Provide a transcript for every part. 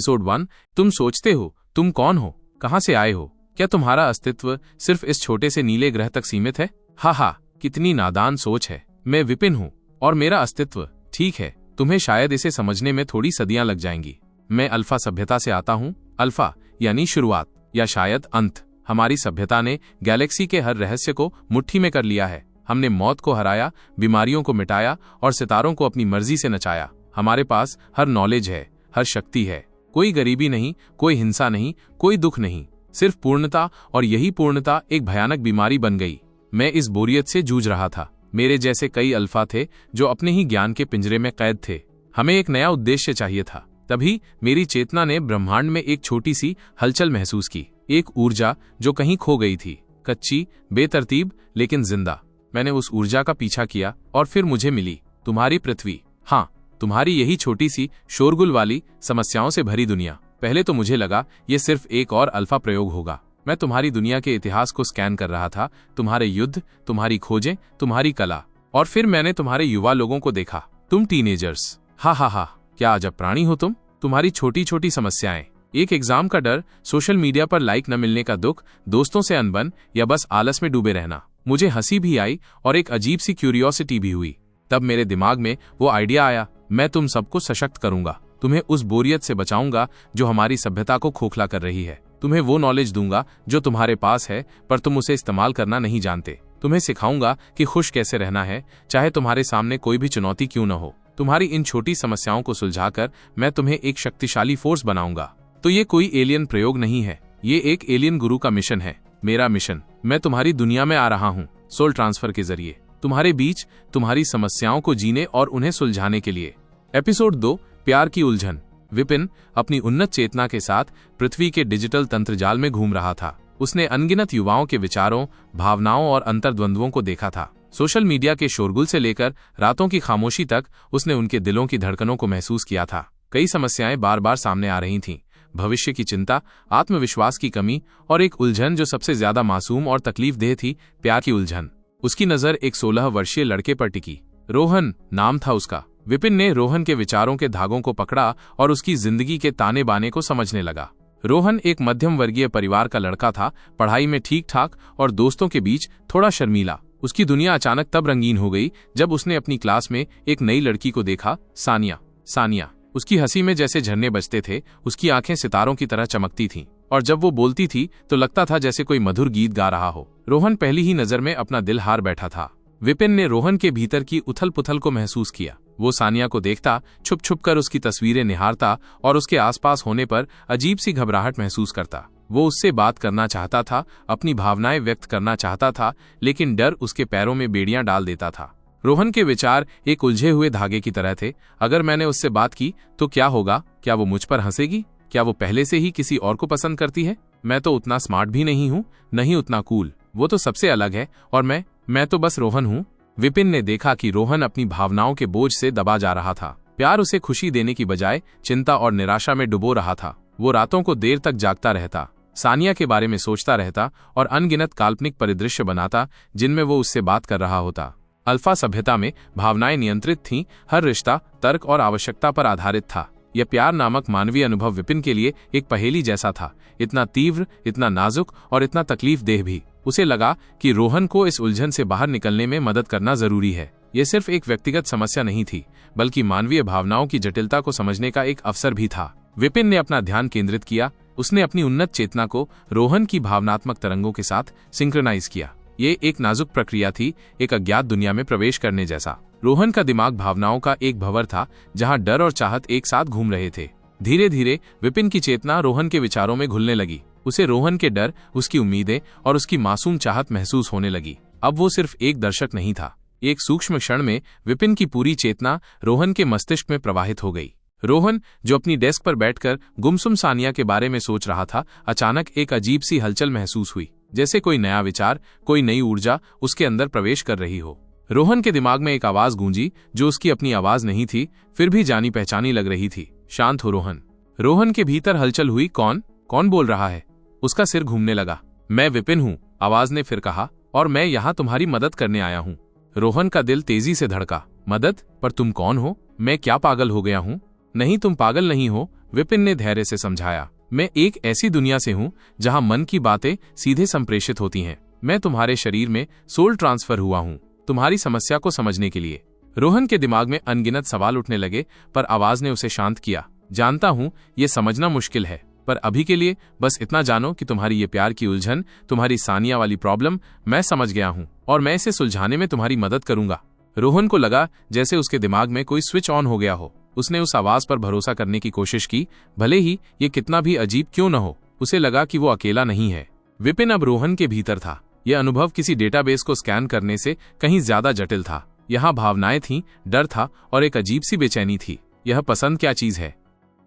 Episode 1। तुम सोचते हो तुम कौन हो, कहां से आए हो? क्या तुम्हारा अस्तित्व सिर्फ इस छोटे से नीले ग्रह तक सीमित है? हा, कितनी नादान सोच है। मैं विपिन हूं और मेरा अस्तित्व, ठीक है, तुम्हें शायद इसे समझने में थोड़ी सदियां लग जाएंगी। मैं अल्फा सभ्यता से आता हूं। अल्फा यानी शुरुआत या शायद अंत। हमारी सभ्यता ने गैलेक्सी के हर रहस्य को मुट्ठी में कर लिया है। हमने मौत को हराया, बीमारियों को मिटाया और सितारों को अपनी मर्जी से नचाया। हमारे पास हर नॉलेज है, हर शक्ति है। कोई गरीबी नहीं, कोई हिंसा नहीं, कोई दुख नहीं, सिर्फ पूर्णता। और यही पूर्णता एक भयानक बीमारी बन गई। मैं इस बोरियत से जूझ रहा था। मेरे जैसे कई अल्फा थे जो अपने ही ज्ञान के पिंजरे में कैद थे। हमें एक नया उद्देश्य चाहिए था। तभी मेरी चेतना ने ब्रह्मांड में एक छोटी सी हलचल महसूस की, एक ऊर्जा जो कहीं खो गई थी, कच्ची, बेतरतीब लेकिन जिंदा। मैंने उस ऊर्जा का पीछा किया और फिर मुझे मिली तुम्हारी पृथ्वी। हाँ, तुम्हारी यही छोटी सी शोरगुल वाली, समस्याओं से भरी दुनिया। पहले तो मुझे लगा ये सिर्फ एक और अल्फा प्रयोग होगा। मैं तुम्हारी दुनिया के इतिहास को स्कैन कर रहा था, तुम्हारे युद्ध, तुम्हारी खोजें, तुम्हारी कला। और फिर मैंने तुम्हारे युवा लोगों को देखा, तुम टीनेजर्स। हा, क्या अजब प्राणी हो तुम। तुम्हारी छोटी छोटी समस्याएं, एक एग्जाम का डर, सोशल मीडिया पर लाइक न मिलने का दुख, दोस्तों से अनबन या बस आलस में डूबे रहना। मुझे हंसी भी आई और एक अजीब सी क्यूरियोसिटी भी हुई। तब मेरे दिमाग में वो आइडिया आया, मैं तुम सबको सशक्त करूंगा। तुम्हें उस बोरियत से बचाऊंगा जो हमारी सभ्यता को खोखला कर रही है। तुम्हें वो नॉलेज दूंगा जो तुम्हारे पास है पर तुम उसे इस्तेमाल करना नहीं जानते। तुम्हें सिखाऊंगा कि खुश कैसे रहना है, चाहे तुम्हारे सामने कोई भी चुनौती क्यों न हो। तुम्हारी इन छोटी समस्याओं को सुलझाकर मैं तुम्हें एक शक्तिशाली फोर्स बनाऊंगा। तो ये कोई एलियन प्रयोग नहीं है, ये एक एलियन गुरु का मिशन है। मेरा मिशन, मैं तुम्हारी दुनिया में आ रहा हूँ सोल ट्रांसफर के जरिए, तुम्हारे बीच, तुम्हारी समस्याओं को जीने और उन्हें सुलझाने के लिए। एपिसोड 2, प्यार की उलझन। विपिन अपनी उन्नत चेतना के साथ पृथ्वी के डिजिटल तंत्रजाल में घूम रहा था। उसने अनगिनत युवाओं के विचारों, भावनाओं और अंतर्द्वंद्वों को देखा था। सोशल मीडिया के शोरगुल से लेकर रातों की खामोशी तक उसने उनके दिलों की धड़कनों को महसूस किया था। कई समस्याएं बार बार सामने आ रही थीं, भविष्य की चिंता, आत्मविश्वास की कमी और एक उलझन जो सबसे ज्यादा मासूम और तकलीफदेह थी, प्यार की उलझन। उसकी नजर एक 16 वर्षीय लड़के पर टिकी। रोहन नाम था उसका। विपिन ने रोहन के विचारों के धागों को पकड़ा और उसकी जिंदगी के ताने बाने को समझने लगा। रोहन एक मध्यम वर्गीय परिवार का लड़का था, पढ़ाई में ठीक ठाक और दोस्तों के बीच थोड़ा शर्मीला। उसकी दुनिया अचानक तब रंगीन हो गई जब उसने अपनी क्लास में एक नई लड़की को देखा, सानिया। उसकी हंसी में जैसे झरने बजते थे, उसकी आंखें सितारों की तरह चमकती थीं, और जब वो बोलती थी तो लगता था जैसे कोई मधुर गीत गा रहा हो। रोहन पहली ही नजर में अपना दिल हार बैठा था। विपिन ने रोहन के भीतर की उथल पुथल को महसूस किया। वो सानिया को देखता, छुप छुप कर उसकी तस्वीरें निहारता और उसके आसपास होने पर अजीब सी घबराहट महसूस करता। वो उससे बात करना चाहता था, अपनी भावनाएं व्यक्त करना चाहता था, लेकिन डर उसके पैरों में बेड़ियां डाल देता था। रोहन के विचार एक उलझे हुए धागे की तरह थे। अगर मैंने उससे बात की तो क्या होगा? क्या वो मुझ पर हंसेगी? क्या वो पहले से ही किसी और को पसंद करती है? मैं तो उतना स्मार्ट भी नहीं हूँ, नहीं उतना कूल। वो तो सबसे अलग है और मैं तो बस रोहन हूँ। विपिन ने देखा कि रोहन अपनी भावनाओं के बोझ से दबा जा रहा था। प्यार उसे खुशी देने की बजाय चिंता और निराशा में डुबो रहा था। वो रातों को देर तक जागता रहता, सानिया के बारे में सोचता रहता और अनगिनत काल्पनिक परिदृश्य बनाता जिनमें वो उससे बात कर रहा होता। अल्फा सभ्यता में भावनाएं नियंत्रित थीं, हर रिश्ता तर्क और आवश्यकता पर आधारित था। यह प्यार नामक मानवीय अनुभव विपिन के लिए एक पहेली जैसा था, इतना तीव्र, इतना नाजुक और इतना तकलीफदेह भी। उसे लगा कि रोहन को इस उलझन से बाहर निकलने में मदद करना जरूरी है। यह सिर्फ एक व्यक्तिगत समस्या नहीं थी, बल्कि मानवीय भावनाओं की जटिलता को समझने का एक अवसर भी था। विपिन ने अपना ध्यान केंद्रित किया। उसने अपनी उन्नत चेतना को रोहन की भावनात्मक तरंगों के साथ सिंक्रोनाइज किया। ये एक नाजुक प्रक्रिया थी, एक अज्ञात दुनिया में प्रवेश करने जैसा। रोहन का दिमाग भावनाओं का एक भंवर था जहां डर और चाहत एक साथ घूम रहे थे। धीरे धीरे विपिन की चेतना रोहन के विचारों में घुलने लगी। उसे रोहन के डर, उसकी उम्मीदें और उसकी मासूम चाहत महसूस होने लगी। अब वो सिर्फ एक दर्शक नहीं था। एक सूक्ष्म क्षण में विपिन की पूरी चेतना रोहन के मस्तिष्क में प्रवाहित हो गई। रोहन, जो अपनी डेस्क पर बैठकर गुमसुम सानिया के बारे में सोच रहा था, अचानक एक अजीब सी हलचल महसूस हुई, जैसे कोई नया विचार, कोई नई ऊर्जा उसके अंदर प्रवेश कर रही हो। रोहन के दिमाग में एक आवाज गूंजी जो उसकी अपनी आवाज नहीं थी, फिर भी जानी पहचानी लग रही थी। शांत हो रोहन। रोहन के भीतर हलचल हुई। कौन बोल रहा है? उसका सिर घूमने लगा। मैं विपिन हूँ, आवाज ने फिर कहा, और मैं यहाँ तुम्हारी मदद करने आया हूँ। रोहन का दिल तेजी से धड़का। मदद? पर तुम कौन हो? मैं क्या पागल हो गया हूँ? नहीं, तुम पागल नहीं हो, विपिन ने धैर्य से समझाया। मैं एक ऐसी दुनिया से हूं जहां मन की बातें सीधे संप्रेषित होती हैं। मैं तुम्हारे शरीर में सोल ट्रांसफर हुआ हूं, तुम्हारी समस्या को समझने के लिए। रोहन के दिमाग में अनगिनत सवाल उठने लगे, पर आवाज ने उसे शांत किया। जानता हूं ये समझना मुश्किल है, पर अभी के लिए बस इतना जानो कि तुम्हारी ये प्यार की उलझन, तुम्हारी सानिया वाली प्रॉब्लम मैं समझ गया हूं और मैं इसे सुलझाने में तुम्हारी मदद करूंगा। रोहन को लगा जैसे उसके दिमाग में कोई स्विच ऑन हो गया हो। उसने उस आवाज पर भरोसा करने की कोशिश की, भले ही ये कितना भी अजीब क्यों न हो। उसे लगा कि वो अकेला नहीं है। विपिन अब रोहन के भीतर था। यह अनुभव किसी डेटाबेस को स्कैन करने से कहीं ज्यादा जटिल था। यहाँ भावनाएं थीं, डर था और एक अजीब सी बेचैनी थी। यह पसंद क्या चीज है?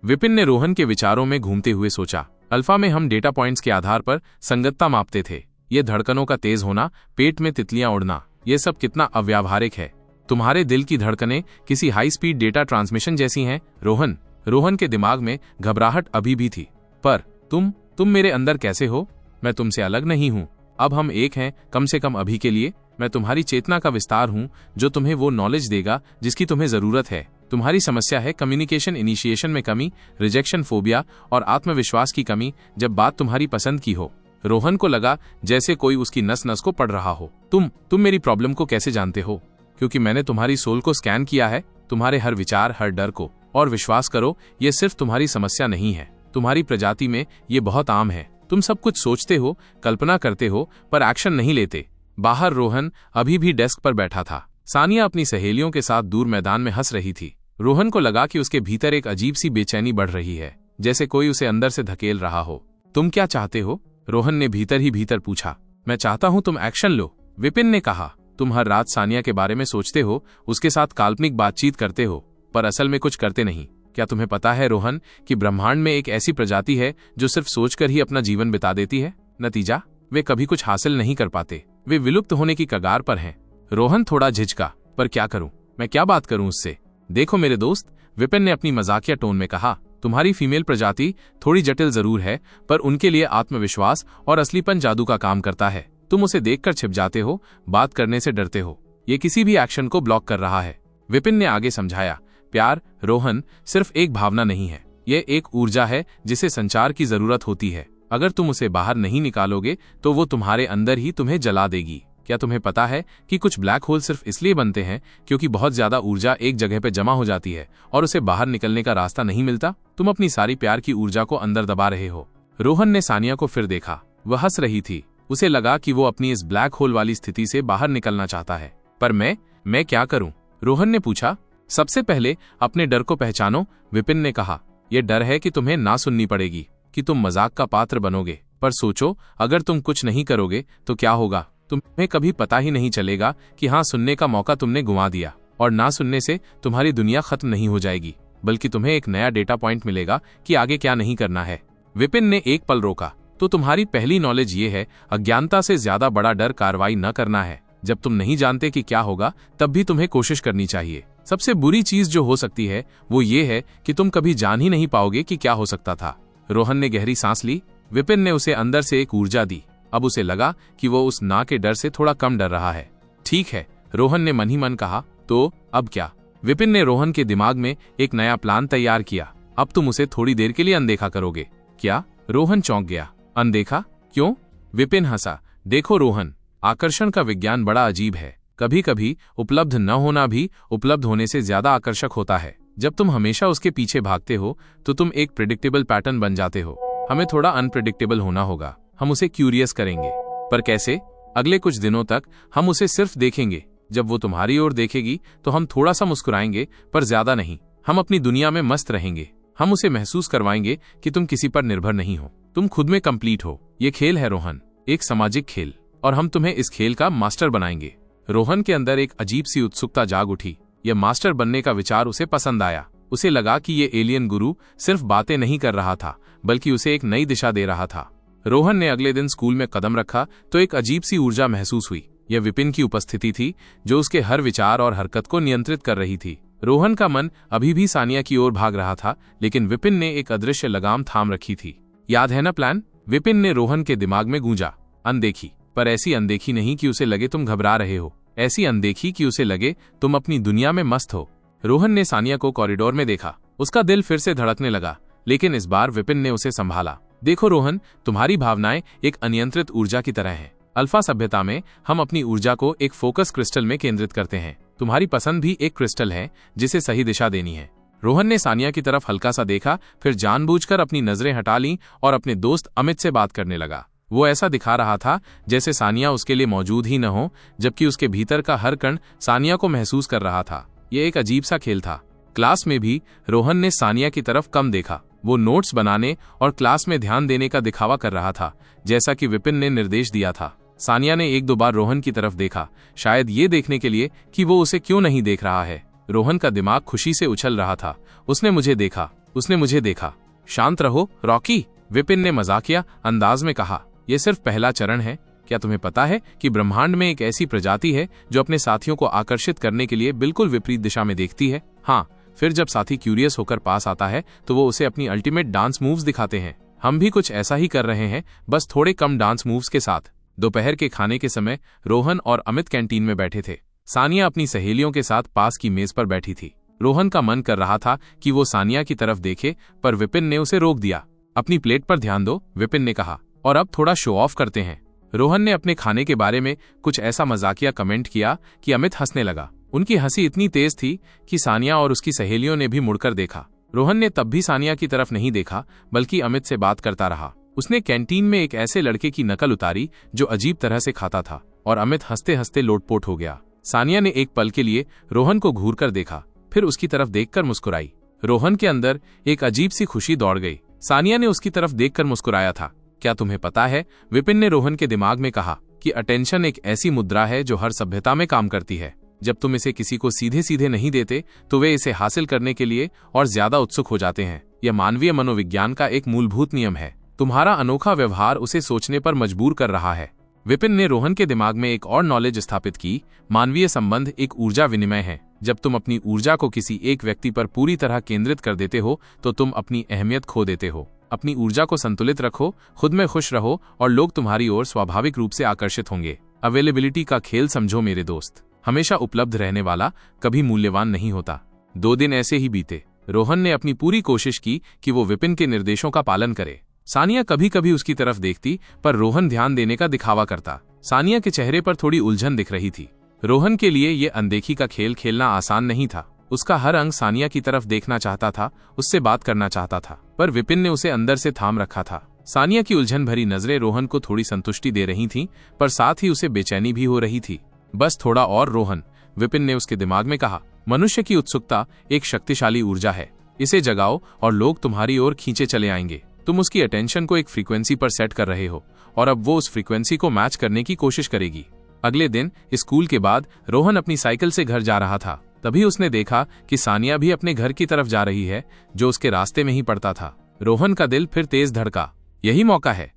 विपिन ने रोहन के विचारों में घूमते हुए सोचा। अल्फा में हम डेटा पॉइंट्स के आधार पर संगतता मापते थे। ये धड़कनों का तेज होना, पेट में तितलियां उड़ना, ये सब कितना अव्यावहारिक है। तुम्हारे दिल की धड़कनें किसी हाई स्पीड डेटा ट्रांसमिशन जैसी हैं, रोहन। रोहन के दिमाग में घबराहट अभी भी थी। पर तुम मेरे अंदर कैसे हो? मैं तुमसे अलग नहीं हूं। अब हम एक हैं, कम से कम अभी के लिए। मैं तुम्हारी चेतना का विस्तार हूं जो तुम्हें वो नॉलेज देगा जिसकी तुम्हें जरूरत है। तुम्हारी समस्या है कम्युनिकेशन इनिशिएशन में कमी, रिजेक्शन फोबिया और आत्मविश्वास की कमी जब बात तुम्हारी पसंद की हो। रोहन को लगा जैसे कोई उसकी नस नस को पढ़ रहा हो। तुम मेरी प्रॉब्लम को कैसे जानते हो? क्योंकि मैंने तुम्हारी सोल को स्कैन किया है, तुम्हारे हर विचार, हर डर को। और विश्वास करो, ये सिर्फ तुम्हारी समस्या नहीं है। तुम्हारी प्रजाति में ये बहुत आम है। तुम सब कुछ सोचते हो, कल्पना करते हो, पर एक्शन नहीं लेते। बाहर रोहन अभी भी डेस्क पर बैठा था। सानिया अपनी सहेलियों के साथ दूर मैदान में हंस रही थी। रोहन को लगा कि उसके भीतर एक अजीब सी बेचैनी बढ़ रही है, जैसे कोई उसे अंदर से धकेल रहा हो। तुम क्या चाहते हो? रोहन ने भीतर ही भीतर पूछा। मैं चाहता हूं तुम एक्शन लो, विपिन ने कहा। तुम हर रात सानिया के बारे में सोचते हो, उसके साथ काल्पनिक बातचीत करते हो, पर असल में कुछ करते नहीं। क्या तुम्हें पता है रोहन कि ब्रह्मांड में एक ऐसी प्रजाति है जो सिर्फ सोचकर ही अपना जीवन बिता देती है? नतीजा, वे कभी कुछ हासिल नहीं कर पाते। वे विलुप्त होने की कगार पर हैं। रोहन थोड़ा झिझका, पर क्या करूं? मैं क्या बात करूं उससे? देखो मेरे दोस्त, विपिन ने अपनी मजाकिया टोन में कहा, तुम्हारी फीमेल प्रजाति थोड़ी जटिल जरूर है, पर उनके लिए आत्मविश्वास और असलीपन जादू का काम करता है। तुम उसे देखकर छिप जाते हो, बात करने से डरते हो। ये किसी भी एक्शन को ब्लॉक कर रहा है। विपिन ने आगे समझाया, प्यार रोहन सिर्फ एक भावना नहीं है, ये एक ऊर्जा है जिसे संचार की जरूरत होती है। अगर तुम उसे बाहर नहीं निकालोगे तो वो तुम्हारे अंदर ही तुम्हें जला देगी। क्या तुम्हें पता है कि कुछ ब्लैक होल सिर्फ इसलिए बनते हैं क्योंकि बहुत ज्यादा ऊर्जा एक जगह पे जमा हो जाती है और उसे बाहर निकलने का रास्ता नहीं मिलता? तुम अपनी सारी प्यार की ऊर्जा को अंदर दबा रहे हो। रोहन ने सानिया को फिर देखा। वह हंस रही थी। उसे लगा कि वो अपनी इस ब्लैक होल वाली स्थिति से बाहर निकलना चाहता है। पर मैं क्या करूं? रोहन ने पूछा। सबसे पहले अपने डर को पहचानो, विपिन ने कहा। यह डर है कि तुम्हें ना सुननी पड़ेगी, कि तुम मजाक का पात्र बनोगे। पर सोचो, अगर तुम कुछ नहीं करोगे तो क्या होगा? तुम्हें कभी पता ही नहीं चलेगा कि हाँ, सुनने का मौका तुमने गुंवा दिया। और ना सुनने से तुम्हारी दुनिया खत्म नहीं हो जाएगी, बल्कि तुम्हें एक नया डेटा पॉइंट मिलेगा कि आगे क्या नहीं करना है। विपिन ने एक पल रोका। तो तुम्हारी पहली नॉलेज ये है, अज्ञानता से ज्यादा बड़ा डर कार्रवाई न करना है। जब तुम नहीं जानते कि क्या होगा, तब भी तुम्हें कोशिश करनी चाहिए। सबसे बुरी चीज जो हो सकती है वो ये है कि तुम कभी जान ही नहीं पाओगे कि क्या हो सकता था। रोहन ने गहरी सांस ली। विपिन ने उसे अंदर से एक ऊर्जा दी। अब उसे लगा कि वो उस ना के डर से थोड़ा कम डर रहा है। ठीक है, रोहन ने मन ही मन कहा। तो अब क्या? विपिन ने रोहन के दिमाग में एक नया प्लान तैयार किया। अब तुम उसे थोड़ी देर के लिए अनदेखा करोगे। क्या? रोहन चौंक गया। अनदेखा? क्यों? विपिन हंसा। देखो रोहन, आकर्षण का विज्ञान बड़ा अजीब है। कभी कभी उपलब्ध न होना भी उपलब्ध होने से ज्यादा आकर्षक होता है। जब तुम हमेशा उसके पीछे भागते हो तो तुम एक प्रेडिक्टेबल पैटर्न बन जाते हो। हमें थोड़ा अनप्रेडिक्टेबल होना होगा। हम उसे क्यूरियस करेंगे। पर कैसे? अगले कुछ दिनों तक हम उसे सिर्फ देखेंगे। जब वो तुम्हारी ओर देखेगी तो हम थोड़ा सा मुस्कुराएंगे, पर ज्यादा नहीं। हम अपनी दुनिया में मस्त रहेंगे। हम उसे महसूस करवाएंगे कि तुम किसी पर निर्भर नहीं हो, तुम खुद में कंप्लीट हो। ये खेल है रोहन, एक सामाजिक खेल, और हम तुम्हें इस खेल का मास्टर बनाएंगे। रोहन के अंदर एक अजीब सी उत्सुकता जाग उठी। यह मास्टर बनने का विचार उसे पसंद आया। उसे लगा कि ये एलियन गुरु सिर्फ बातें नहीं कर रहा था, बल्कि उसे एक नई दिशा दे रहा था। रोहन ने अगले दिन स्कूल में कदम रखा तो एक अजीब सी ऊर्जा महसूस हुई। यह विपिन की उपस्थिति थी, जो उसके हर विचार और हरकत को नियंत्रित कर रही थी। रोहन का मन अभी भी सानिया की ओर भाग रहा था, लेकिन विपिन ने एक अदृश्य लगाम थाम रखी थी। याद है ना प्लान? विपिन ने रोहन के दिमाग में गूंजा। अनदेखी, पर ऐसी अनदेखी नहीं कि उसे लगे तुम घबरा रहे हो। ऐसी अनदेखी कि उसे लगे तुम अपनी दुनिया में मस्त हो। रोहन ने सानिया को कॉरिडोर में देखा। उसका दिल फिर से धड़कने लगा। लेकिन इस बार विपिन ने उसे संभाला। देखो रोहन, तुम्हारी भावनाएं एक अनियंत्रित ऊर्जा की तरह हैं। अल्फा सभ्यता में हम अपनी ऊर्जा को एक फोकस क्रिस्टल में केंद्रित करते हैं। तुम्हारी पसंद भी एक क्रिस्टल है जिसे सही दिशा देनी है। रोहन ने सानिया की तरफ हल्का सा देखा, फिर जानबूझकर अपनी नजरें हटा लीं और अपने दोस्त अमित से बात करने लगा। वो ऐसा दिखा रहा था जैसे सानिया उसके लिए मौजूद ही न हो, जबकि उसके भीतर का हर कण सानिया को महसूस कर रहा था। ये एक अजीब सा खेल था। क्लास में भी रोहन ने सानिया की तरफ कम देखा। वो नोट्स बनाने और क्लास में ध्यान देने का दिखावा कर रहा था, जैसा कि विपिन ने निर्देश दिया था। सानिया ने एक दो बार रोहन की तरफ देखा, शायद ये देखने के लिए कि वो उसे क्यों नहीं देख रहा है। रोहन का दिमाग खुशी से उछल रहा था। उसने मुझे देखा। शांत रहो रॉकी, विपिन ने मजाकिया अंदाज में कहा। यह सिर्फ पहला चरण है। क्या तुम्हें पता है कि ब्रह्मांड में एक ऐसी प्रजाति है जो अपने साथियों को आकर्षित करने के लिए बिल्कुल विपरीत दिशा में देखती है? हाँ, फिर जब साथी क्यूरियस होकर पास आता है तो वो उसे अपनी अल्टीमेट डांस मूव्स दिखाते हैं। हम भी कुछ ऐसा ही कर रहे हैं, बस थोड़े कम डांस मूव्स के साथ। दोपहर के खाने के समय रोहन और अमित कैंटीन में बैठे थे। सानिया अपनी सहेलियों के साथ पास की मेज पर बैठी थी। रोहन का मन कर रहा था कि वो सानिया की तरफ देखे, पर विपिन ने उसे रोक दिया। अपनी प्लेट पर ध्यान दो, विपिन ने कहा, और अब थोड़ा शो ऑफ करते हैं। रोहन ने अपने खाने के बारे में कुछ ऐसा मजाकिया कमेंट किया कि अमित हंसने लगा। उनकी हंसी इतनी तेज थी कि सानिया और उसकी सहेलियों ने भी मुड़कर देखा। रोहन ने तब भी सानिया की तरफ नहीं देखा, बल्कि अमित से बात करता रहा। उसने कैंटीन में एक ऐसे लड़के की नकल उतारी जो अजीब तरह से खाता था, और अमित हंसते हंसते लोटपोट हो गया। सानिया ने एक पल के लिए रोहन को घूर कर देखा, फिर उसकी तरफ देखकर मुस्कुराई। रोहन के अंदर एक अजीब सी खुशी दौड़ गई। सानिया ने उसकी तरफ देखकर मुस्कुराया था। क्या तुम्हें पता है, विपिन ने रोहन के दिमाग में कहा, कि अटेंशन एक ऐसी मुद्रा है जो हर सभ्यता में काम करती है। जब तुम इसे किसी को सीधे सीधे नहीं देते तो वे इसे हासिल करने के लिए और ज्यादा उत्सुक हो जाते हैं। यह मानवीय मनोविज्ञान का एक मूलभूत नियम है। तुम्हारा अनोखा व्यवहार उसे सोचने पर मजबूर कर रहा है। विपिन ने रोहन के दिमाग में एक और नॉलेज स्थापित की। मानवीय संबंध एक ऊर्जा विनिमय है। जब तुम अपनी ऊर्जा को किसी एक व्यक्ति पर पूरी तरह केंद्रित कर देते हो तो तुम अपनी अहमियत खो देते हो। अपनी ऊर्जा को संतुलित रखो, खुद में खुश रहो, और लोग तुम्हारी ओर स्वाभाविक रूप से आकर्षित होंगे। अवेलेबिलिटी का खेल समझो मेरे दोस्त। हमेशा उपलब्ध रहने वाला कभी मूल्यवान नहीं होता। 2 दिन ऐसे ही बीते। रोहन ने अपनी पूरी कोशिश की कि वो विपिन के निर्देशों का पालन करे। सानिया कभी कभी उसकी तरफ देखती, पर रोहन ध्यान देने का दिखावा करता। सानिया के चेहरे पर थोड़ी उलझन दिख रही थी। रोहन के लिए ये अनदेखी का खेल खेलना आसान नहीं था। उसका हर अंग सानिया की तरफ देखना चाहता था, उससे बात करना चाहता था, पर विपिन ने उसे अंदर से थाम रखा था। सानिया की उलझन भरी नजरें रोहन को थोड़ी संतुष्टि दे रही थीं, पर साथ ही उसे बेचैनी भी हो रही थी। बस थोड़ा और रोहन, विपिन ने उसके दिमाग में कहा। मनुष्य की उत्सुकता एक शक्तिशाली ऊर्जा है। इसे जगाओ और लोग तुम्हारी ओर खींचे चले आएंगे। तुम उसकी अटेंशन को एक फ्रीक्वेंसी पर सेट कर रहे हो, और अब वो उस फ्रीक्वेंसी को मैच करने की कोशिश करेगी। अगले दिन स्कूल के बाद रोहन अपनी साइकिल से घर जा रहा था। तभी उसने देखा कि सानिया भी अपने घर की तरफ जा रही है, जो उसके रास्ते में ही पड़ता था। रोहन का दिल फिर तेज धड़का। यही मौका है,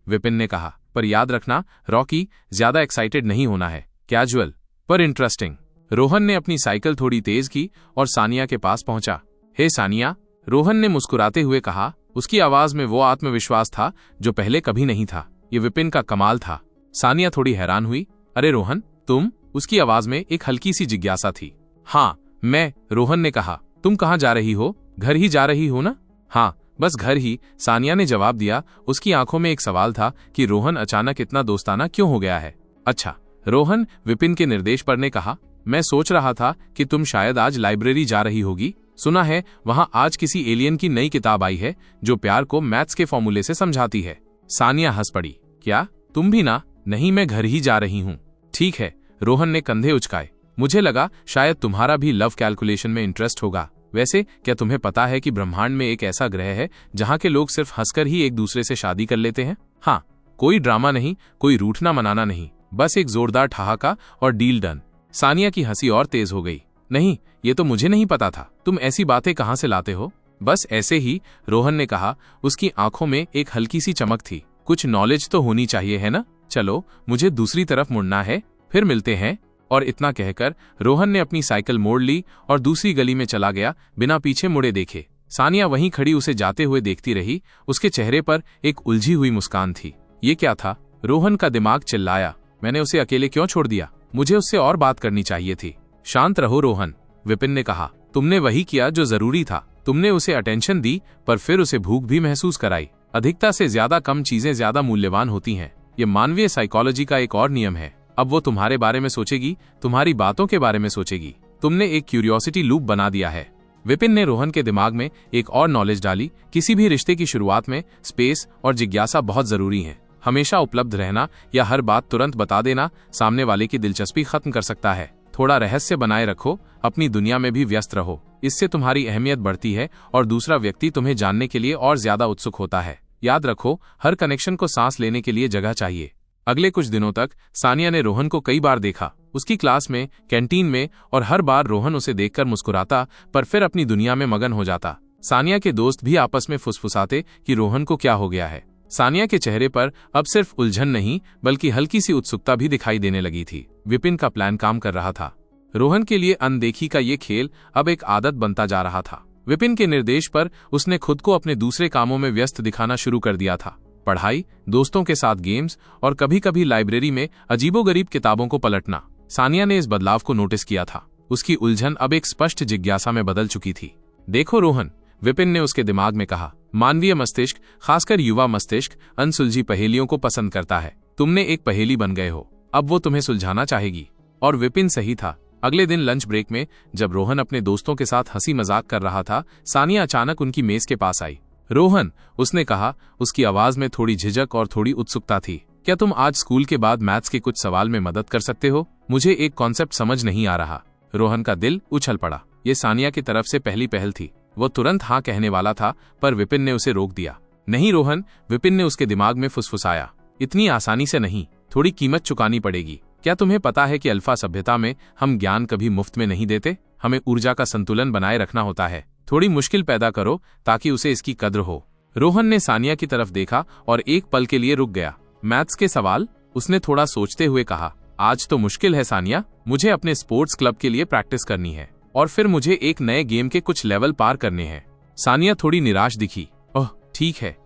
विपिन ने कहा, पर याद रखना रॉकी, ज्यादा एक्साइटेड नहीं होना है। कैजुअल पर इंटरेस्टिंग। रोहन ने अपनी साइकिल थोड़ी तेज की और सानिया के पास पहुंचा। हे सानिया, रोहन ने मुस्कुराते हुए कहा। उसकी आवाज में वो आत्मविश्वास था जो पहले कभी नहीं था। ये विपिन का कमाल था। सानिया थोड़ी हैरान हुई। अरे रोहन, तुम? उसकी आवाज में एक हल्की सी जिज्ञासा थी। हाँ मैं, रोहन ने कहा। तुम कहाँ जा रही हो? घर ही जा रही हो ना? हाँ बस घर ही, सानिया ने जवाब दिया। उसकी आंखों में एक सवाल था कि रोहन अचानक इतना दोस्ताना क्यों हो गया है। अच्छा, रोहन, विपिन के निर्देश पर ने कहा। मैं सोच रहा था कि तुम शायद आज लाइब्रेरी जा रही होगी। सुना है वहां आज किसी एलियन की नई किताब आई है जो प्यार को मैथ्स के फॉर्मूले से समझाती है। सानिया हंस पड़ी। क्या तुम भी ना? नहीं, मैं घर ही जा रही हूँ। ठीक है, रोहन ने कंधे उचकाए। मुझे लगा शायद तुम्हारा भी लव कैलकुलेशन में इंटरेस्ट होगा। वैसे क्या तुम्हें पता है कि ब्रह्मांड में एक ऐसा ग्रह है जहाँ के लोग सिर्फ हंसकर ही एक दूसरे से शादी कर लेते हैं? हाँ, कोई ड्रामा नहीं, कोई रूठना मनाना नहीं, बस एक जोरदार ठहाका और डील डन। सानिया की हंसी और तेज हो गई। नहीं, ये तो मुझे नहीं पता था। तुम ऐसी बातें कहाँ से लाते हो? बस ऐसे ही, रोहन ने कहा। उसकी आंखों में एक हल्की सी चमक थी। कुछ नॉलेज तो होनी चाहिए है ना? चलो, मुझे दूसरी तरफ मुड़ना है, फिर मिलते हैं। और इतना कहकर रोहन ने अपनी साइकिल मोड़ ली और दूसरी गली में चला गया, बिना पीछे मुड़े देखे। सानिया वहीं खड़ी उसे जाते हुए देखती रही। उसके चेहरे पर एक उलझी हुई मुस्कान थी। ये क्या था? रोहन का दिमाग चिल्लाया। मैंने उसे अकेले क्यों छोड़ दिया? मुझे उससे और बात करनी चाहिए थी। शांत रहो रोहन, विपिन ने कहा। तुमने वही किया जो जरूरी था। तुमने उसे अटेंशन दी पर फिर उसे भूख भी महसूस कराई। अधिकता से ज्यादा कम चीजें ज्यादा मूल्यवान होती हैं। ये मानवीय साइकोलॉजी का एक और नियम है। अब वो तुम्हारे बारे में सोचेगी, तुम्हारी बातों के बारे में सोचेगी। तुमने एक क्यूरियोसिटी लूप बना दिया है। विपिन ने रोहन के दिमाग में एक और नॉलेज डाली। किसी भी रिश्ते की शुरुआत में स्पेस और जिज्ञासा बहुत जरूरी है। हमेशा उपलब्ध रहना या हर बात तुरंत बता देना सामने वाले की दिलचस्पी खत्म कर सकता है। थोड़ा रहस्य बनाए रखो, अपनी दुनिया में भी व्यस्त रहो। इससे तुम्हारी अहमियत बढ़ती है और दूसरा व्यक्ति तुम्हें जानने के लिए और ज्यादा उत्सुक होता है। याद रखो, हर कनेक्शन को सांस लेने के लिए जगह चाहिए। अगले कुछ दिनों तक सानिया ने रोहन को कई बार देखा, उसकी क्लास में, कैंटीन में, और हर बार रोहन उसे देखकर मुस्कुराता पर फिर अपनी दुनिया में मगन हो जाता। सानिया के दोस्त भी आपस में फुसफुसाते कि रोहन को क्या हो गया है। सानिया के चेहरे पर अब सिर्फ उलझन नहीं बल्कि हल्की सी उत्सुकता भी दिखाई देने लगी थी। विपिन का प्लान काम कर रहा था। रोहन के लिए अनदेखी का ये खेल अब एक आदत बनता जा रहा था। विपिन के निर्देश पर उसने खुद को अपने दूसरे कामों में व्यस्त दिखाना शुरू कर दिया था। पढ़ाई, दोस्तों के साथ गेम्स और कभी कभी लाइब्रेरी में अजीबोगरीब किताबों को पलटना। सानिया ने इस बदलाव को नोटिस किया था। उसकी उलझन अब एक स्पष्ट जिज्ञासा में बदल चुकी थी। देखो रोहन, विपिन ने उसके दिमाग में कहा, मानवीय मस्तिष्क, खासकर युवा मस्तिष्क, अनसुलझी पहेलियों को पसंद करता है। तुमने एक पहेली बन गए हो, अब वो तुम्हें सुलझाना चाहेगी। और विपिन सही था। अगले दिन लंच ब्रेक में जब रोहन अपने दोस्तों के साथ हंसी मजाक कर रहा था, सानिया अचानक उनकी मेज के पास आई। रोहन, उसने कहा, उसकी आवाज में थोड़ी झिझक और थोड़ी उत्सुकता थी, क्या तुम आज स्कूल के बाद मैथ्स के कुछ सवाल में मदद कर सकते हो? मुझे एक कॉन्सेप्ट समझ नहीं आ रहा। रोहन का दिल उछल पड़ा। ये सानिया की तरफ से पहली पहल थी। वो तुरंत हाँ कहने वाला था पर विपिन ने उसे रोक दिया। नहीं रोहन, विपिन ने उसके दिमाग में फुसफुसाया, इतनी आसानी से नहीं, थोड़ी कीमत चुकानी पड़ेगी। क्या तुम्हें पता है कि अल्फा सभ्यता में हम ज्ञान कभी मुफ्त में नहीं देते? हमें ऊर्जा का संतुलन बनाए रखना होता है। थोड़ी मुश्किल पैदा करो ताकि उसे इसकी कद्र हो। रोहन ने सानिया की तरफ देखा और एक पल के लिए रुक गया। मैथ्स के सवाल? उसने थोड़ा सोचते हुए कहा, आज तो मुश्किल है सानिया, मुझे अपने स्पोर्ट्स क्लब के लिए प्रैक्टिस करनी है और फिर मुझे एक नए गेम के कुछ लेवल पार करने हैं। सानिया थोड़ी निराश दिखी। ओह ठीक है,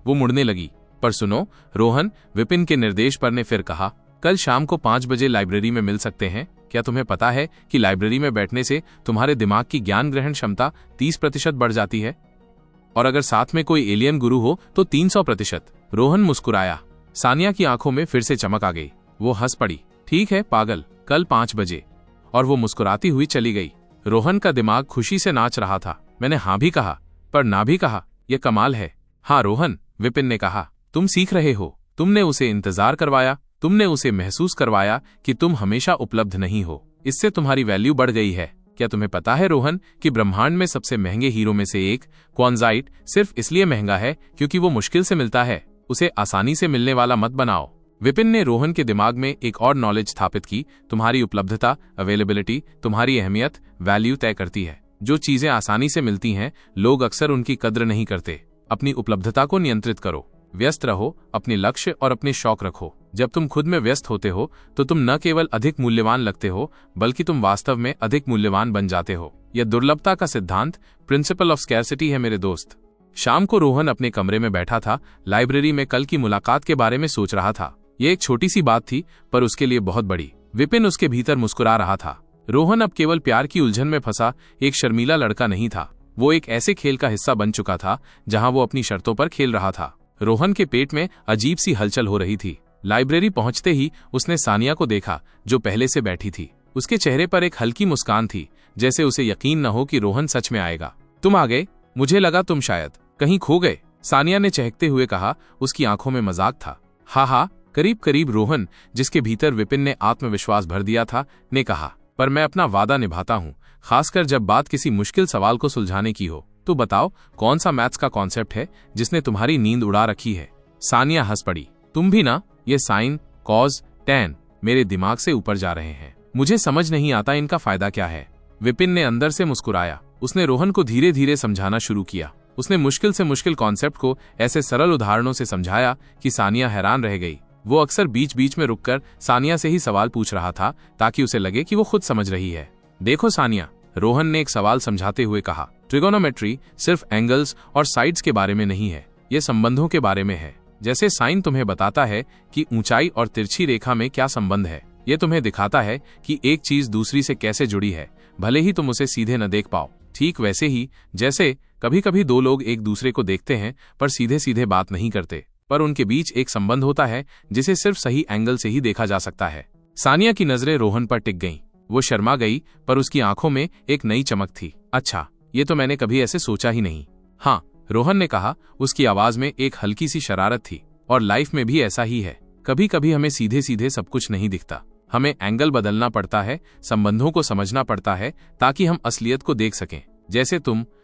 वो मुड़ने लगी। पर सुनो रोहन, विपिन के निर्देश पर ने फिर कहा, कल शाम को 5 बजे लाइब्रेरी में मिल सकते हैं? क्या तुम्हें पता है कि लाइब्रेरी में बैठने से तुम्हारे दिमाग की ज्ञान ग्रहण क्षमता 30% बढ़ जाती है? और अगर साथ में कोई एलियन गुरु हो तो 300%। रोहन मुस्कुराया। सानिया की आंखों में फिर से चमक आ गई। वो हंस पड़ी। ठीक है पागल, कल 5 बजे। और वो मुस्कुराती हुई चली गई। रोहन का दिमाग खुशी से नाच रहा था। मैंने हाँ भी कहा पर ना भी कहा, यह कमाल है। हाँ रोहन, विपिन ने कहा, तुम सीख रहे हो। तुमने उसे इंतजार करवाया, तुमने उसे महसूस करवाया कि तुम हमेशा उपलब्ध नहीं हो। इससे तुम्हारी वैल्यू बढ़ गई है। क्या तुम्हें पता है रोहन कि ब्रह्मांड में सबसे महंगे हीरो में से एक, क्वानजाइट, सिर्फ इसलिए महंगा है क्योंकि वो मुश्किल से मिलता है। उसे आसानी से मिलने वाला मत बनाओ। विपिन ने रोहन के दिमाग में एक और नॉलेज स्थापित की। तुम्हारी उपलब्धता, अवेलेबिलिटी, तुम्हारी अहमियत, वैल्यू तय करती है। जो चीजें आसानी से मिलती हैं, लोग अक्सर उनकी कद्र नहीं करते। अपनी उपलब्धता को नियंत्रित करो। व्यस्त रहो, अपने लक्ष्य और अपने शौक रखो। जब तुम खुद में व्यस्त होते हो तो तुम न केवल अधिक मूल्यवान लगते हो बल्कि तुम वास्तव में अधिक मूल्यवान बन जाते हो। यह दुर्लभता का सिद्धांत, प्रिंसिपल ऑफ स्कैरसिटी है मेरे दोस्त। शाम को रोहन अपने कमरे में बैठा था, लाइब्रेरी में कल की मुलाकात के बारे में सोच रहा था। ये एक छोटी सी बात थी पर उसके लिए बहुत बड़ी। विपिन उसके भीतर मुस्कुरा रहा था। रोहन अब केवल प्यार की उलझन में फंसा एक शर्मीला लड़का नहीं था। वो एक ऐसे खेल का हिस्सा बन चुका था जहां वो अपनी शर्तों पर खेल रहा था। रोहन के पेट में अजीब सी हलचल हो रही थी। लाइब्रेरी पहुंचते ही उसने सानिया को देखा जो पहले से बैठी थी। उसके चेहरे पर एक हल्की मुस्कान थी, जैसे उसे यकीन न हो कि रोहन सच में आएगा। तुम आ गए? मुझे लगा तुम शायद कहीं खो गए, सानिया ने चहकते हुए कहा। उसकी आंखों में मजाक था। हाँ, करीब करीब, रोहन, जिसके भीतर विपिन ने आत्मविश्वास भर दिया था, ने कहा। पर मैं अपना वादा निभाता हूँ, खासकर जब बात किसी मुश्किल सवाल को सुलझाने की हो। तो बताओ, कौन सा मैथ्स का कॉन्सेप्ट है जिसने तुम्हारी नींद उड़ा रखी है? सानिया हंस पड़ी। तुम भी ना? ये साइन, कॉज, टैन मेरे दिमाग से ऊपर जा रहे हैं। मुझे समझ नहीं आता इनका फायदा क्या है। विपिन ने अंदर से मुस्कुराया। उसने रोहन को धीरे धीरे समझाना शुरू किया। उसने मुश्किल से मुश्किल कॉन्सेप्ट को ऐसे सरल उदाहरणों से समझाया कि सानिया हैरान रह गई। वो अक्सर बीच बीच में रुककर सानिया से ही सवाल पूछ रहा था ताकि उसे लगे कि वो खुद समझ रही है। देखो सानिया, रोहन ने एक सवाल समझाते हुए कहा, ट्रिगोनोमेट्री सिर्फ एंगल्स और साइड्स के बारे में नहीं है, ये संबंधों के बारे में है। जैसे साइन तुम्हें बताता है कि ऊंचाई और तिरछी रेखा में क्या संबंध है, ये तुम्हें दिखाता है कि एक चीज दूसरी से कैसे जुड़ी है। भले ही तुम उसे सीधे न देख पाओ। ठीक वैसे ही जैसे कभी कभी दो लोग एक दूसरे को देखते हैं पर सीधे सीधे बात नहीं करते, पर उनके बीच एक संबंध होता है जिसे सिर्फ सही एंगल से ही देखा जा सकता है। सानिया की नजरें रोहन पर टिक गईं। वो शर्मा गई पर उसकी आंखों में एक नई चमक थी। अच्छा, ये तो मैंने कभी ऐसे सोचा ही नहीं। हाँ, रोहन ने कहा। उसकी आवाज में एक हल्की सी शरारत थी। और लाइफ में भी ऐसा ही है, कभी कभी हमें सीधे सीधे सब कुछ नहीं दिखता। हमें एंगल बदलना पड़ता है, संबंधों को समझना पड़ता है ताकि हम असलियत को देख सकें। जैसे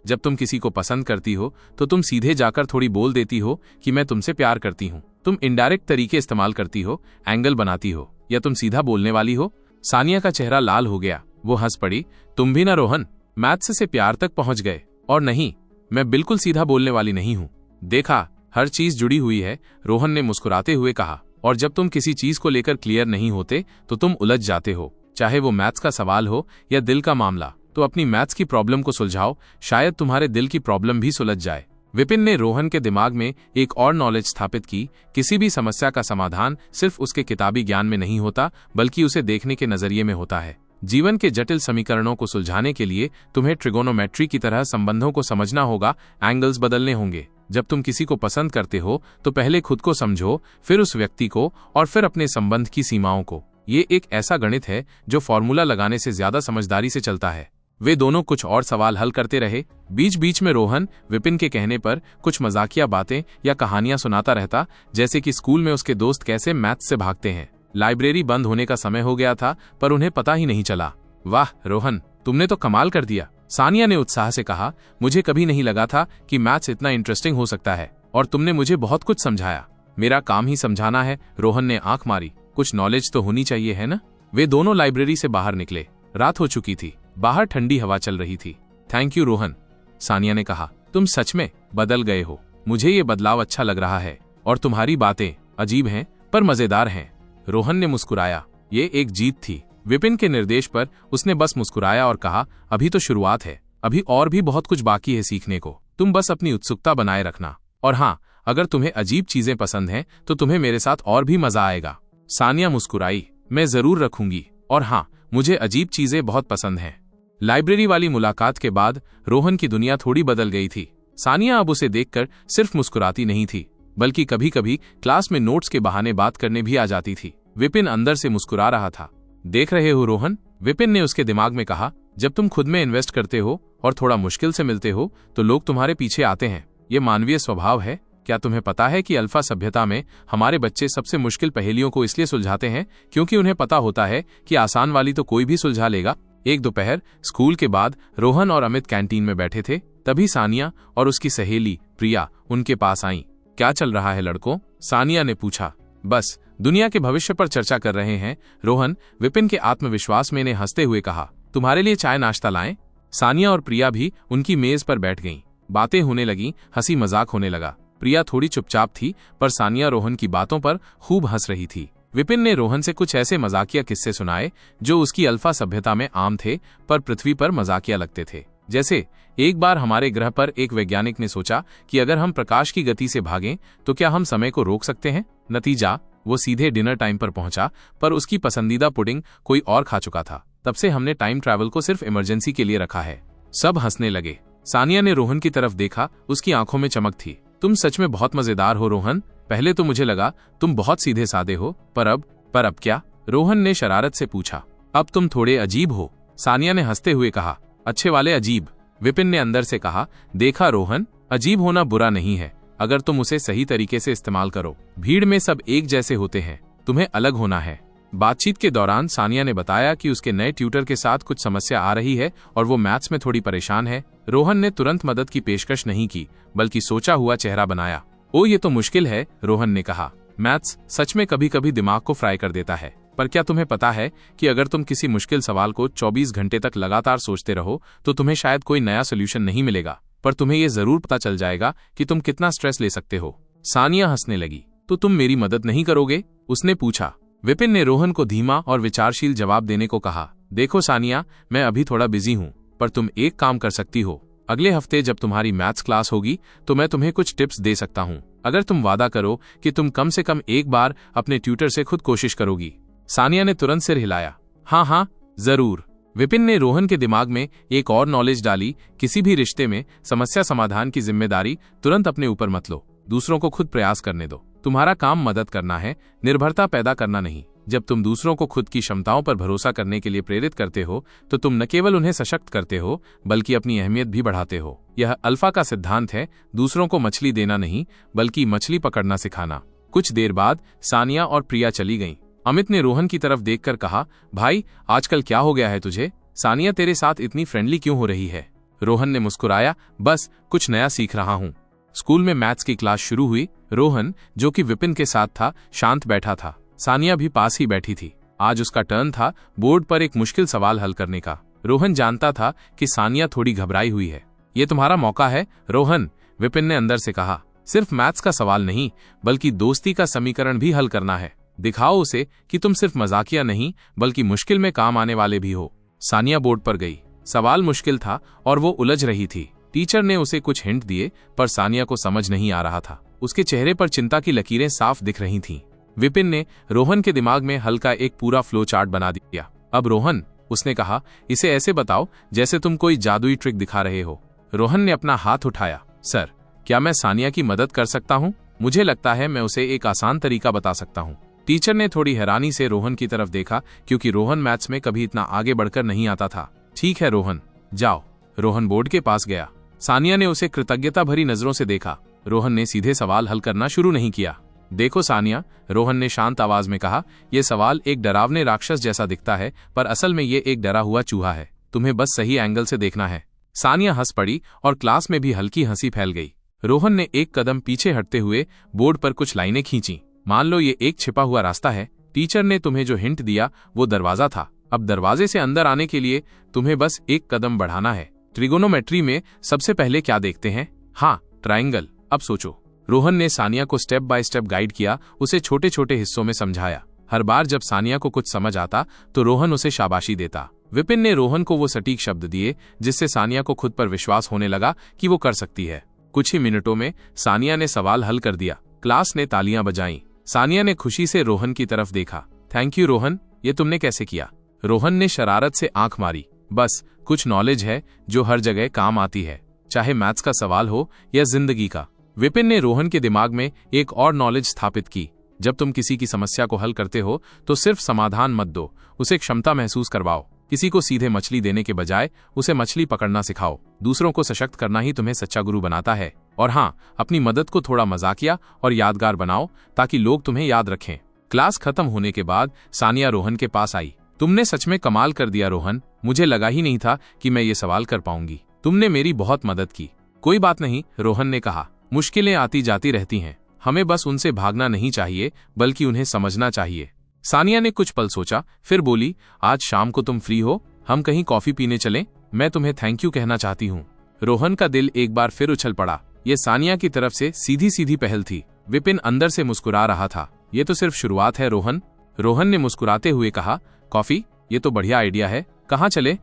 जब तुम किसी को पसंद करती हो तो तुम सीधे जाकर थोड़ी बोल देती हो कि मैं तुमसे प्यार करती हूँ। तुम इनडायरेक्ट तरीके इस्तेमाल करती हो, एंगल बनाती हो, या तुम सीधा बोलने वाली हो। सानिया का चेहरा लाल हो गया। वो हंस पड़ी। तुम भी ना रोहन, मैथ्स से प्यार तक पहुंच गए। और नहीं, मैं बिल्कुल सीधा बोलने वाली नहीं हूँ। देखा, हर चीज जुड़ी हुई है, रोहन ने मुस्कुराते हुए कहा। और जब तुम किसी चीज को लेकर क्लियर नहीं होते तो तुम उलझ जाते हो, चाहे वो मैथ्स का सवाल हो या दिल का मामला। तो अपनी मैथ्स की प्रॉब्लम को सुलझाओ, शायद तुम्हारे दिल की प्रॉब्लम भी सुलझ जाए। विपिन ने रोहन के दिमाग में एक और नॉलेज स्थापित की। किसी भी समस्या का समाधान सिर्फ उसके किताबी ज्ञान में नहीं होता, बल्कि उसे देखने के नजरिए में होता है। जीवन के जटिल समीकरणों को सुलझाने के लिए तुम्हें ट्रिगोनोमेट्री की तरह संबंधों को समझना होगा, एंगल्स बदलने होंगे। जब तुम किसी को पसंद करते हो तो पहले खुद को समझो, फिर उस व्यक्ति को, और फिर अपने संबंध की सीमाओं को। ये एक ऐसा गणित है जो फॉर्मूला लगाने से ज्यादा समझदारी से चलता है। वे दोनों कुछ और सवाल हल करते रहे। बीच बीच में रोहन विपिन के कहने पर कुछ मजाकिया बातें या कहानियां सुनाता रहता, जैसे कि स्कूल में उसके दोस्त कैसे मैथ्स से भागते हैं। लाइब्रेरी बंद होने का समय हो गया था पर उन्हें पता ही नहीं चला। वाह रोहन, तुमने तो कमाल कर दिया, सानिया ने उत्साह से कहा। मुझे कभी नहीं लगा था कि मैथ्स इतना इंटरेस्टिंग हो सकता है, और तुमने मुझे बहुत कुछ समझाया। मेरा काम ही समझाना है, रोहन ने आंख मारी। कुछ नॉलेज तो होनी चाहिए, है ना? वे दोनों लाइब्रेरी से बाहर निकले। रात हो चुकी थी, बाहर ठंडी हवा चल रही थी। थैंक यू रोहन, सानिया ने कहा। तुम सच में बदल गए हो। मुझे ये बदलाव अच्छा लग रहा है, और तुम्हारी बातें अजीब हैं पर मजेदार हैं। रोहन ने मुस्कुराया। ये एक जीत थी। विपिन के निर्देश पर उसने बस मुस्कुराया और कहा, अभी तो शुरुआत है, अभी और भी बहुत कुछ बाकी है सीखने को। तुम बस अपनी उत्सुकता बनाए रखना। और हाँ, अगर तुम्हें अजीब चीजें पसंद हैं तो तुम्हें मेरे साथ और भी मजा आएगा। सानिया मुस्कुराई। मैं जरूर रखूंगी, और हाँ, मुझे अजीब चीजें बहुत पसंद हैं। लाइब्रेरी वाली मुलाकात के बाद रोहन की दुनिया थोड़ी बदल गई थी। सानिया अब उसे देखकर सिर्फ मुस्कुराती नहीं थी, बल्कि कभी कभी क्लास में नोट्स के बहाने बात करने भी आ जाती थी। विपिन अंदर से मुस्कुरा रहा था। देख रहे हो रोहन, विपिन ने उसके दिमाग में कहा, जब तुम खुद में इन्वेस्ट करते हो और थोड़ा मुश्किल से मिलते हो तो लोग तुम्हारे पीछे आते हैं। ये मानवीय स्वभाव है। क्या तुम्हें पता है कि अल्फा सभ्यता में हमारे बच्चे सबसे मुश्किल पहेलियों को इसलिए सुलझाते हैं क्योंकि उन्हें पता होता है कि आसान वाली तो कोई भी सुलझा लेगा। एक दोपहर स्कूल के बाद रोहन और अमित कैंटीन में बैठे थे। तभी सानिया और उसकी सहेली प्रिया उनके पास आईं। क्या चल रहा है लड़कों? सानिया ने पूछा। बस दुनिया के भविष्य पर चर्चा कर रहे हैं, रोहन, विपिन के आत्मविश्वास में ने हंसते हुए कहा। तुम्हारे लिए चाय नाश्ता लाएं? सानिया और प्रिया भी उनकी मेज पर बैठ गईं। बातें होने लगी, हंसी मजाक होने लगा। प्रिया थोड़ी चुपचाप थी, पर सानिया रोहन की बातों पर खूब हंस रही थी। विपिन ने रोहन से कुछ ऐसे मजाकिया किस्से सुनाए जो उसकी अल्फा सभ्यता में आम थे पर पृथ्वी पर मजाकिया लगते थे। जैसे एक बार हमारे ग्रह पर एक वैज्ञानिक ने सोचा कि अगर हम प्रकाश की गति से भागें तो क्या हम समय को रोक सकते हैं। नतीजा, वो सीधे डिनर टाइम पर पहुंचा, पर उसकी पसंदीदा पुडिंग कोई और खा चुका था। तब से हमने टाइम ट्रैवल को सिर्फ इमरजेंसी के लिए रखा है। सब हंसने लगे। सानिया ने रोहन की तरफ देखा, उसकी आंखों में चमक थी। तुम सच में बहुत मजेदार हो रोहन। पहले तो मुझे लगा तुम बहुत सीधे साधे हो, पर अब क्या? रोहन ने शरारत से पूछा। अब तुम थोड़े अजीब हो, सानिया ने हंसते हुए कहा। अच्छे वाले अजीब, विपिन ने अंदर से कहा। देखा रोहन, अजीब होना बुरा नहीं है अगर तुम उसे सही तरीके से इस्तेमाल करो। भीड़ में सब एक जैसे होते हैं, तुम्हें अलग होना है। बातचीत के दौरान सानिया ने बताया कि उसके नए ट्यूटर के साथ कुछ समस्या आ रही है और वो मैथ्स में थोड़ी परेशान है। रोहन ने तुरंत मदद की पेशकश नहीं की, बल्कि सोचा हुआ चेहरा बनाया। ओ, ये तो मुश्किल है, रोहन ने कहा। मैथ्स सच में कभी कभी दिमाग को फ्राई कर देता है, पर क्या तुम्हें पता है कि अगर तुम किसी मुश्किल सवाल को 24 घंटे तक लगातार सोचते रहो तो तुम्हें शायद कोई नया सोल्यूशन नहीं मिलेगा, पर तुम्हें ये जरूर पता चल जाएगा कि तुम कितना स्ट्रेस ले सकते हो। सानिया हंसने लगी। तो तुम मेरी मदद नहीं करोगे? उसने पूछा। विपिन ने रोहन को धीमा और विचारशील जवाब देने को कहा। देखो सानिया, मैं अभी थोड़ा बिजी हूँ, पर तुम एक काम कर सकती हो। अगले हफ्ते जब तुम्हारी मैथ्स क्लास होगी तो मैं तुम्हें कुछ टिप्स दे सकता हूँ, अगर तुम वादा करो कि तुम कम से कम एक बार अपने ट्यूटर से खुद कोशिश करोगी। सानिया ने तुरंत सिर हिलाया। हाँ, जरूर। विपिन ने रोहन के दिमाग में एक और नॉलेज डाली, किसी भी रिश्ते में समस्या समाधान की जिम्मेदारी तुरंत अपने ऊपर मत लो, दूसरों को खुद प्रयास करने दो। तुम्हारा काम मदद करना है, निर्भरता पैदा करना नहीं। जब तुम दूसरों को खुद की क्षमताओं पर भरोसा करने के लिए प्रेरित करते हो तो तुम न केवल उन्हें सशक्त करते हो बल्कि अपनी अहमियत भी बढ़ाते हो। यह अल्फा का सिद्धांत है, दूसरों को मछली देना नहीं बल्कि मछली पकड़ना सिखाना। कुछ देर बाद सानिया और प्रिया चली गईं। अमित ने रोहन की तरफ देखकर कहा, भाई आजकल क्या हो गया है तुझे? सानिया तेरे साथ इतनी फ्रेंडली क्यों हो रही है? रोहन ने मुस्कुराया, बस कुछ नया सीख रहा हूँ। स्कूल में मैथ्स की क्लास शुरू हुई। रोहन, जो कि विपिन के साथ था, शांत बैठा था। सानिया भी पास ही बैठी थी। आज उसका टर्न था बोर्ड पर एक मुश्किल सवाल हल करने का। रोहन जानता था कि सानिया थोड़ी घबराई हुई है। ये तुम्हारा मौका है रोहन, विपिन ने अंदर से कहा। सिर्फ मैथ्स का सवाल नहीं बल्कि दोस्ती का समीकरण भी हल करना है। दिखाओ उसे कि तुम सिर्फ मजाकिया नहीं बल्कि मुश्किल में काम आने वाले भी हो। सानिया बोर्ड पर गई। सवाल मुश्किल था और वो उलझ रही थी। टीचर ने उसे कुछ हिंट दिए पर सानिया को समझ नहीं आ रहा था। उसके चेहरे पर चिंता की लकीरें साफ दिख रही थीं। विपिन ने रोहन के दिमाग में हल्का एक पूरा फ्लो चार्ट बना दिया। अब रोहन, उसने कहा, इसे ऐसे बताओ जैसे तुम कोई जादुई ट्रिक दिखा रहे हो। रोहन ने अपना हाथ उठाया। सर, क्या मैं सानिया की मदद कर सकता हूँ? मुझे लगता है मैं उसे एक आसान तरीका बता सकता हूँ। टीचर ने थोड़ी हैरानी से रोहन की तरफ देखा क्योंकि रोहन मैथ्स में कभी इतना आगे बढ़कर नहीं आता था। ठीक है रोहन, जाओ। रोहन बोर्ड के पास गया। सानिया ने उसे कृतज्ञता भरी नजरों से देखा। रोहन ने सीधे सवाल हल करना शुरू नहीं किया। देखो सानिया, रोहन ने शांत आवाज में कहा, यह सवाल एक डरावने राक्षस जैसा दिखता है पर असल में ये एक डरा हुआ चूहा है। तुम्हें बस सही एंगल से देखना है। सानिया हंस पड़ी और क्लास में भी हल्की हंसी फैल गई। रोहन ने एक कदम पीछे हटते हुए बोर्ड पर कुछ लाइनें खींची। मान लो ये एक छिपा हुआ रास्ता है। टीचर ने तुम्हें जो हिंट दिया वो दरवाजा था। अब दरवाजे से अंदर आने के लिए तुम्हें बस एक कदम बढ़ाना है। ट्रिगोनोमेट्री में सबसे पहले क्या देखते हैं? हाँ, ट्रायंगल। अब सोचो। रोहन ने सानिया को स्टेप बाय स्टेप गाइड किया, उसे छोटे छोटे हिस्सों में समझाया। हर बार जब सानिया को कुछ समझ आता तो रोहन उसे शाबाशी देता। विपिन ने रोहन को वो सटीक शब्द दिए जिससे सानिया को खुद पर विश्वास होने लगा कि वो कर सकती है। कुछ ही मिनटों में सानिया ने सवाल हल कर दिया। क्लास ने तालियां बजाईं। सानिया ने खुशी से रोहन की तरफ देखा। थैंक यू रोहन, ये तुमने कैसे किया? रोहन ने शरारत से आंख मारी। बस कुछ नॉलेज है जो हर जगह काम आती है, चाहे मैथ्स का सवाल हो या जिंदगी का। विपिन ने रोहन के दिमाग में एक और नॉलेज स्थापित की। जब तुम किसी की समस्या को हल करते हो तो सिर्फ समाधान मत दो, उसे क्षमता महसूस करवाओ। किसी को सीधे मछली देने के बजाय उसे मछली पकड़ना सिखाओ। दूसरों को सशक्त करना ही तुम्हें सच्चा गुरु बनाता है। और हाँ, अपनी मदद को थोड़ा मजाकिया और यादगार बनाओ ताकि लोग तुम्हें याद रखें। क्लास खत्म होने के बाद सानिया रोहन के पास आई। तुमने सच में कमाल कर दिया रोहन, मुझे लगा ही नहीं था कि मैं ये सवाल कर पाऊंगी। तुमने मेरी बहुत मदद की। कोई बात नहीं, रोहन ने कहा, मुश्किलें आती जाती रहती हैं, हमें बस उनसे भागना नहीं चाहिए बल्कि उन्हें समझना चाहिए। सानिया ने कुछ पल सोचा, फिर बोली, आज शाम को तुम फ्री हो? हम कहीं कॉफी पीने चलें? मैं तुम्हें थैंक यू कहना चाहती हूँ। रोहन का दिल एक बार फिर उछल पड़ा। ये सानिया की तरफ से सीधी सीधी पहल थी। विपिन अंदर से मुस्कुरा रहा था। ये तो सिर्फ शुरुआत है रोहन। रोहन ने मुस्कुराते हुए कहा, कॉफी? ये तो बढ़िया आइडिया है, कहाँ चले?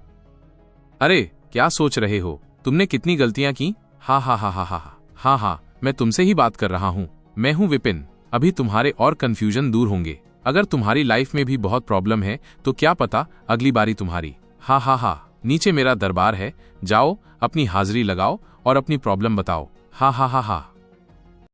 अरे क्या सोच रहे हो, तुमने कितनी गलतियां की। हा हा हा हा हा हा हा, मैं तुमसे ही बात कर रहा हूँ। मैं हूँ विपिन। अभी तुम्हारे और कंफ्यूजन दूर होंगे। अगर तुम्हारी लाइफ में भी बहुत प्रॉब्लम है तो क्या पता अगली बारी तुम्हारी। हा हा हा, नीचे मेरा दरबार है, जाओ अपनी हाजिरी लगाओ और अपनी प्रॉब्लम बताओ। हा हा हा हा।